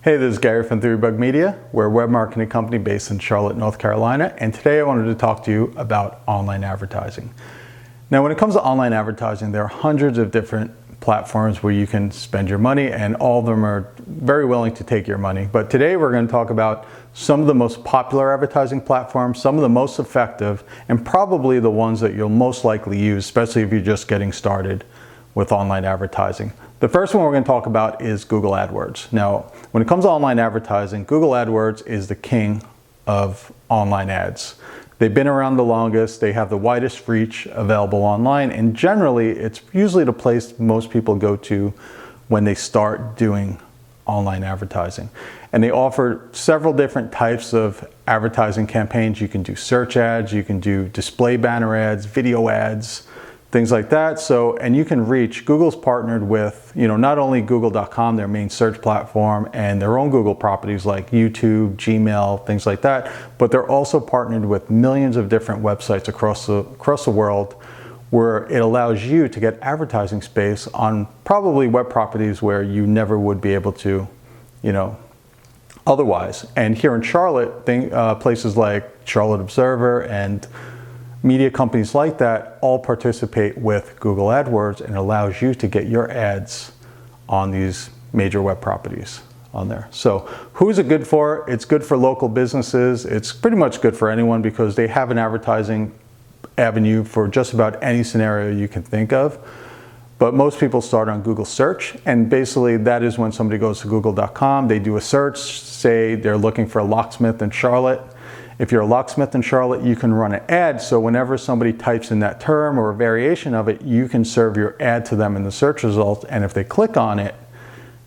Hey, this is Gary from Bug Media. We're a web marketing company based in Charlotte, North Carolina, and today I wanted to talk to you about online advertising. Now, when it comes to online advertising, there are hundreds of different platforms where you can spend your money, and all of them are very willing to take your money. But today we're going to talk about some of the most popular advertising platforms, some of the most effective, and probably the ones that you'll most likely use, especially if you're just getting started with online advertising. The first one we're going to talk about is Google AdWords. Now, when it comes to online advertising, Google AdWords is the king of online ads. They've been around the longest, they have the widest reach available online, and generally it's usually the place most people go to when they start doing online advertising. And they offer several different types of advertising campaigns. You can do search ads, you can do display banner ads, video ads, things like that. So, and you can reach, Google's partnered with, not only google.com, their main search platform, and their own Google properties like YouTube, Gmail, things like that, but they're also partnered with millions of different websites across the world, where it allows you to get advertising space on probably web properties where you never would be able to, otherwise. And here in Charlotte, places like Charlotte Observer and media companies like that all participate with Google AdWords, and allows you to get your ads on these major web properties on there. So who's it good for? It's good for local businesses. It's pretty much good for anyone because they have an advertising avenue for just about any scenario you can think of. But most people start on Google search, and basically that is when somebody goes to google.com, they do a search, say they're looking for a locksmith in Charlotte. If you're a locksmith in Charlotte, you can run an ad, so whenever somebody types in that term or a variation of it, you can serve your ad to them in the search results, and if they click on it,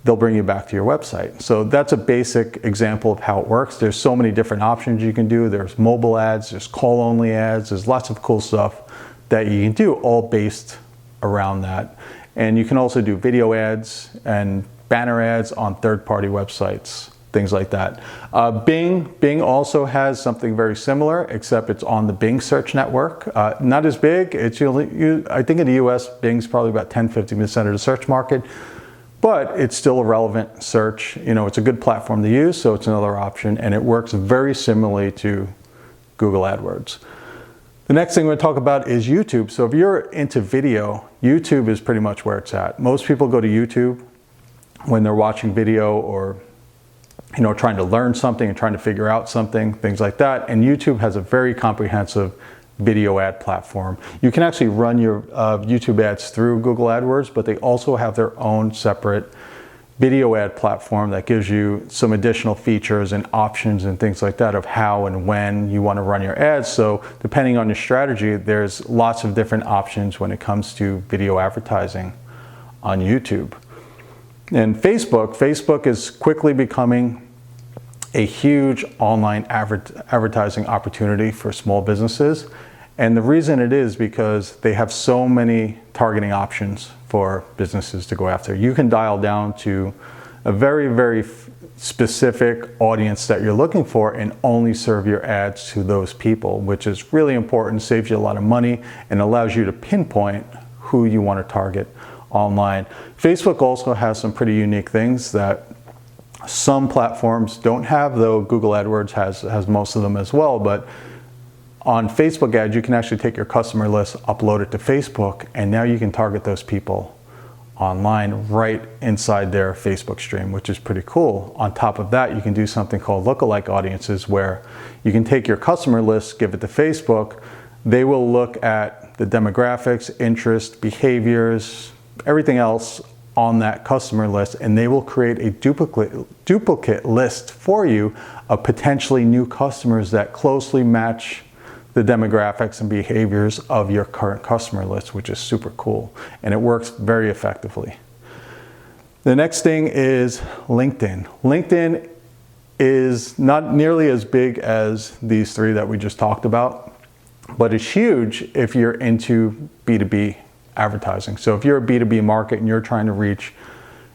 they'll bring you back to your website. So that's a basic example of how it works. There's so many different options you can do. There's mobile ads, there's call-only ads, there's lots of cool stuff that you can do, all based around that. And you can also do video ads and banner ads on third-party websites, things like that. Bing also has something very similar, except it's on the Bing search network. Not as big. It's I think in the US, Bing's probably about 10-15% of the search market, but it's still a relevant search. It's a good platform to use, so it's another option, and it works very similarly to Google AdWords. The next thing we're going to talk about is YouTube. So if you're into video, YouTube is pretty much where it's at. Most people go to YouTube when they're watching video or trying to learn something and trying to figure out something, things like that. And YouTube has a very comprehensive video ad platform. You can actually run your YouTube ads through Google AdWords, but they also have their own separate video ad platform that gives you some additional features and options and things like that of how and when you want to run your ads. So depending on your strategy, there's lots of different options when it comes to video advertising on YouTube. And Facebook is quickly becoming a huge online advertising opportunity for small businesses. And the reason it is because they have so many targeting options for businesses to go after. You can dial down to a very, very specific audience that you're looking for and only serve your ads to those people, which is really important, saves you a lot of money, and allows you to pinpoint who you want to target online. Facebook also has some pretty unique things that some platforms don't have, though Google AdWords has most of them as well. But on Facebook ads, you can actually take your customer list, upload it to Facebook, and now you can target those people online right inside their Facebook stream, which is pretty cool. On top of that, you can do something called Lookalike Audiences, where you can take your customer list, give it to Facebook. They will look at the demographics, interests, behaviors, everything else on that customer list, and they will create a duplicate list for you of potentially new customers that closely match the demographics and behaviors of your current customer list, which is super cool, and it works very effectively. The next thing is LinkedIn. LinkedIn is not nearly as big as these three that we just talked about, but it's huge if you're into B2B advertising. So if you're a B2B market and you're trying to reach,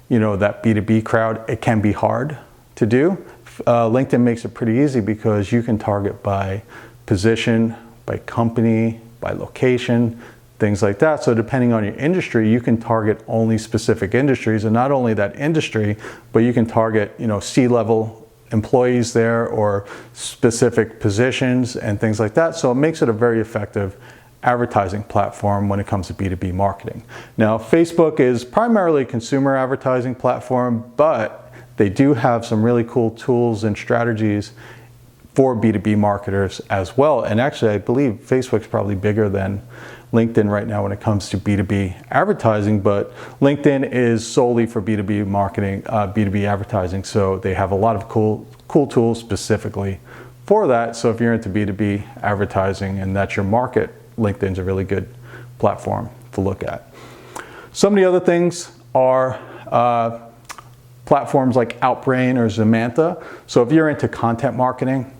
that B2B crowd, it can be hard to do. LinkedIn makes it pretty easy because you can target by position, by company, by location, things like that. So depending on your industry, you can target only specific industries, and not only that industry, but you can target, C-level employees there or specific positions and things like that. So it makes it a very effective advertising platform when it comes to B2B marketing. Now, Facebook is primarily a consumer advertising platform, but they do have some really cool tools and strategies for B2B marketers as well. And actually, I believe Facebook's probably bigger than LinkedIn right now when it comes to B2B advertising, but LinkedIn is solely for B2B marketing, B2B advertising. So they have a lot of cool tools specifically for that. So if you're into B2B advertising and that's your market, LinkedIn's a really good platform to look at. Some of the other things are platforms like Outbrain or Zemanta. So if you're into content marketing,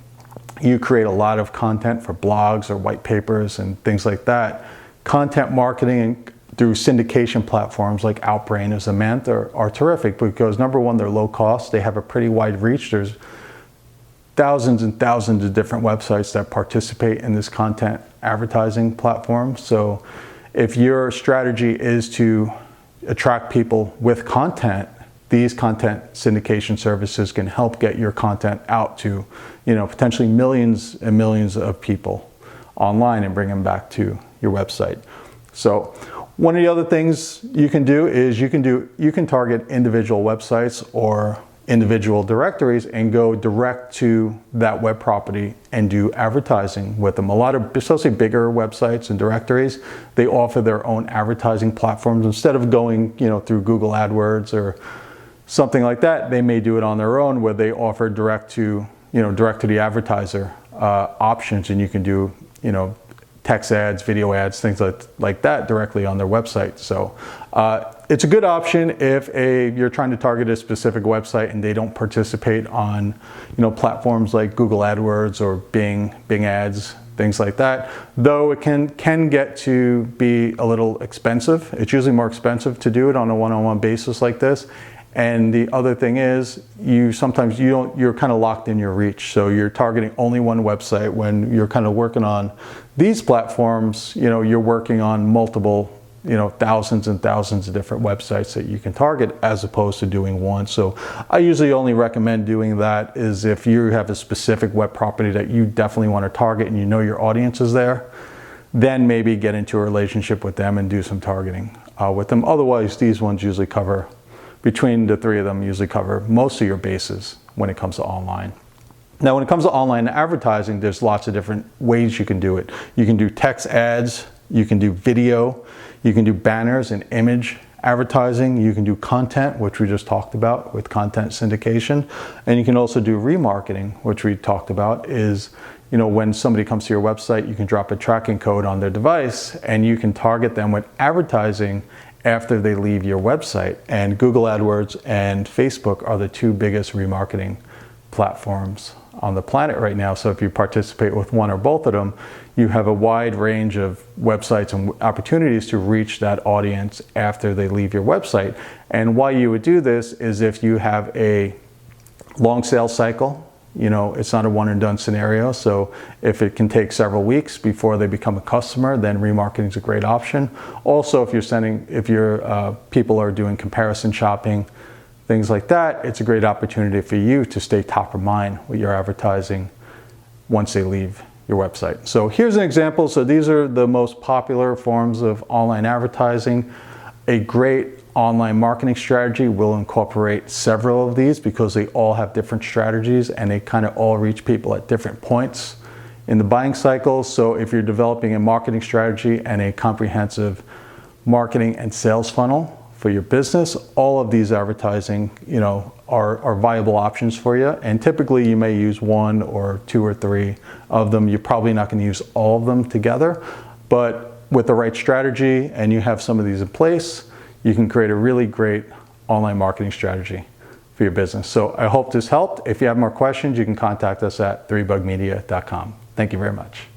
you create a lot of content for blogs or white papers and things like that. Content marketing through syndication platforms like Outbrain or Zemanta are terrific because number one, they're low cost. They have a pretty wide reach. There's thousands and thousands of different websites that participate in this content advertising platform. So if your strategy is to attract people with content, these content syndication services can help get your content out to, potentially millions and millions of people online and bring them back to your website. So one of the other things you can do is you can target individual websites or individual directories and go direct to that web property and do advertising with them. A lot of, especially bigger websites and directories, they offer their own advertising platforms. Instead of going, through Google Adwords or something like that, they may do it on their own where they offer direct to the advertiser options, and you can do, text ads, video ads, things like that directly on their website. So it's a good option if you're trying to target a specific website and they don't participate on, platforms like Google AdWords or Bing ads, things like that. Though it can get to be a little expensive. It's usually more expensive to do it on a one-on-one basis like this. And the other thing is, you're kind of locked in your reach. So you're targeting only one website. When you're kind of working on these platforms, you're working on multiple, thousands and thousands of different websites that you can target as opposed to doing one. So I usually only recommend doing that is if you have a specific web property that you definitely want to target and your audience is there, then maybe get into a relationship with them and do some targeting with them. Otherwise, these ones usually between the three of them usually cover most of your bases when it comes to online. Now, when it comes to online advertising, there's lots of different ways you can do it. You can do text ads, you can do video, you can do banners and image advertising, you can do content, which we just talked about with content syndication, and you can also do remarketing, which we talked about is, when somebody comes to your website, you can drop a tracking code on their device and you can target them with advertising after they leave your website. And Google AdWords and Facebook are the two biggest remarketing platforms on the planet right now. So if you participate with one or both of them, you have a wide range of websites and opportunities to reach that audience after they leave your website. And why you would do this is if you have a long sales cycle, it's not a one and done scenario. So if it can take several weeks before they become a customer, then remarketing is a great option. Also, if your people are doing comparison shopping, things like that, it's a great opportunity for you to stay top of mind with your advertising once they leave your website. So here's an example. So these are the most popular forms of online advertising. A great online marketing strategy will incorporate several of these because they all have different strategies and they kind of all reach people at different points in the buying cycle. So if you're developing a marketing strategy and a comprehensive marketing and sales funnel for your business, all of these advertising, are viable options for you. And typically you may use one or two or three of them. You're probably not going to use all of them together, but with the right strategy and you have some of these in place, you can create a really great online marketing strategy for your business. So I hope this helped. If you have more questions, you can contact us at 3bugmedia.com. Thank you very much.